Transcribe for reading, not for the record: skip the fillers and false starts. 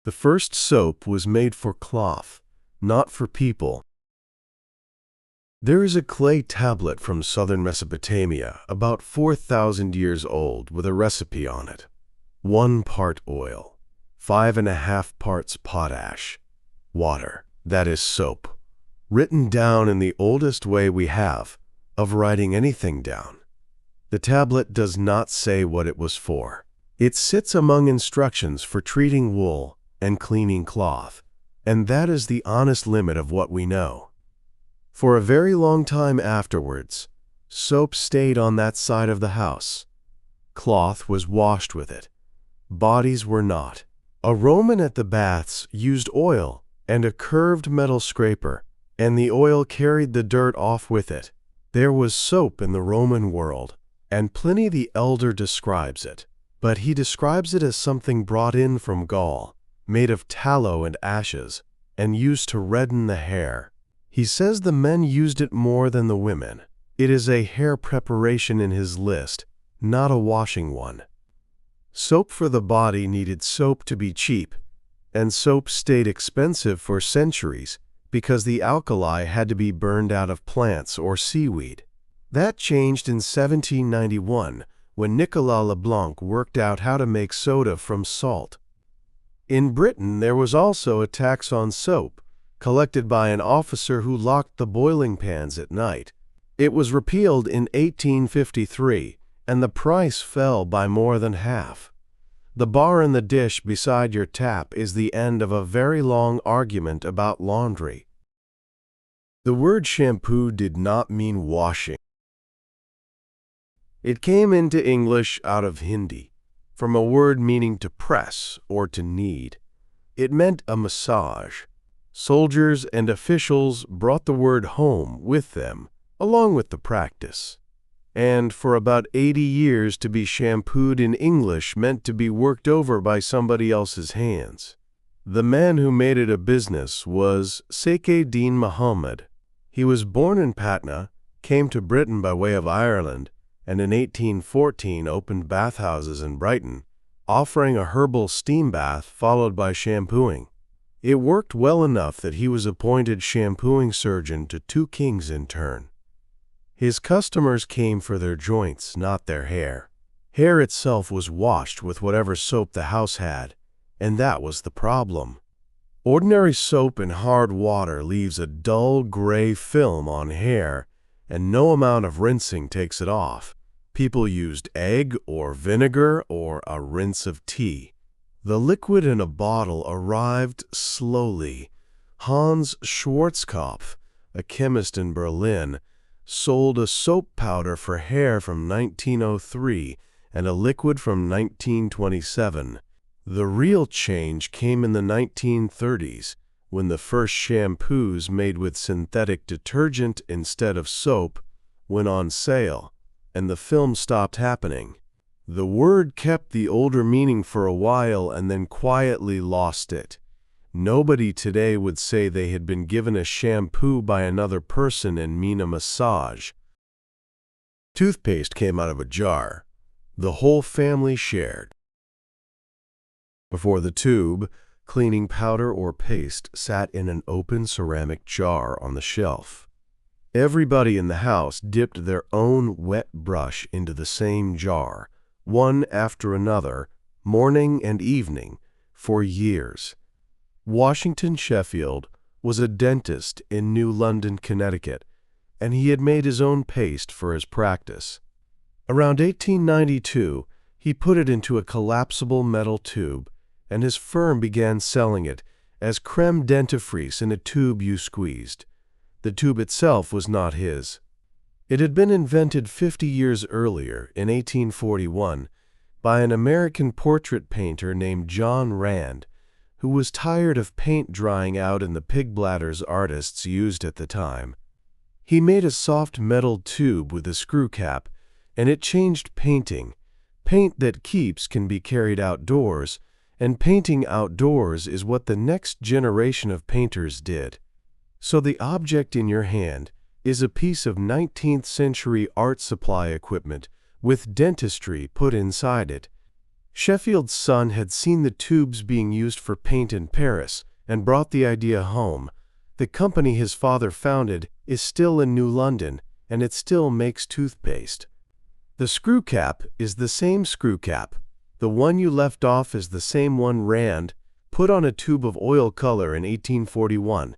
The first soap was made for cloth, not for people. There is a clay tablet from southern Mesopotamia, about 4,000 years old, with a recipe on it. 1 part oil, 5.5 parts potash, water, that is soap, written down in the oldest way we have of writing anything down. The tablet does not say what it was for. It sits among instructions for treating wool and cleaning cloth, and that is the honest limit of what we know. For a very long time afterwards, soap stayed on that side of the house. Cloth was washed with it. Bodies were not. A Roman at the baths used oil and a curved metal scraper, and the oil carried the dirt off with it. There was soap in the Roman world, and Pliny the Elder describes it, but he describes it as something brought in from Gaul, made of tallow and ashes, and used to redden the hair. He says the men used it more than the women. It is a hair preparation in his list, not a washing one. Soap for the body needed soap to be cheap, and soap stayed expensive for centuries because the alkali had to be burned out of plants or seaweed. That changed in 1791 when Nicolas Leblanc worked out how to make soda from salt. In Britain, there was also a tax on soap, collected by an officer who locked the boiling pans at night. It was repealed in 1853, and the price fell by more than half. The bar in the dish beside your tap is the end of a very long argument about laundry. The word shampoo did not mean washing. It came into English out of Hindi, from a word meaning to press or to knead. It meant a massage. Soldiers and officials brought the word home with them, along with the practice. And for about 80 years, to be shampooed in English meant to be worked over by somebody else's hands. The man who made it a business was Saif-ed-Din Muhammad. He was born in Patna, came to Britain by way of Ireland, and in 1814 opened bathhouses in Brighton, offering a herbal steam bath followed by shampooing. It worked well enough that he was appointed shampooing surgeon to 2 kings in turn. His customers came for their joints, not their hair. Hair itself was washed with whatever soap the house had, and that was the problem. Ordinary soap in hard water leaves a dull gray film on hair, and no amount of rinsing takes it off. People used egg or vinegar or a rinse of tea. The liquid in a bottle arrived slowly. Hans Schwarzkopf, a chemist in Berlin, sold a soap powder for hair from 1903 and a liquid from 1927. The real change came in the 1930s, when the first shampoos made with synthetic detergent instead of soap went on sale, and the film stopped happening. The word kept the older meaning for a while and then quietly lost it. Nobody today would say they had been given a shampoo by another person and mean a massage. Toothpaste came out of a jar. The whole family shared. Before the tube, cleaning powder or paste sat in an open ceramic jar on the shelf. Everybody in the house dipped their own wet brush into the same jar, one after another, morning and evening, for years. Washington Sheffield was a dentist in New London, Connecticut, and he had made his own paste for his practice. Around 1892, he put it into a collapsible metal tube, and his firm began selling it as creme dentifrice in a tube you squeezed. The tube itself was not his. It had been invented 50 years earlier, in 1841, by an American portrait painter named John Rand, who was tired of paint drying out in the pig bladders artists used at the time. He made a soft metal tube with a screw cap, and it changed painting. Paint that keeps can be carried outdoors, and painting outdoors is what the next generation of painters did. So the object in your hand is a piece of 19th century art supply equipment with dentistry put inside it. Sheffield's son had seen the tubes being used for paint in Paris and brought the idea home. The company his father founded is still in New London, and it still makes toothpaste. The screw cap is the same screw cap. The one you left off is the same one Rand put on a tube of oil color in 1841.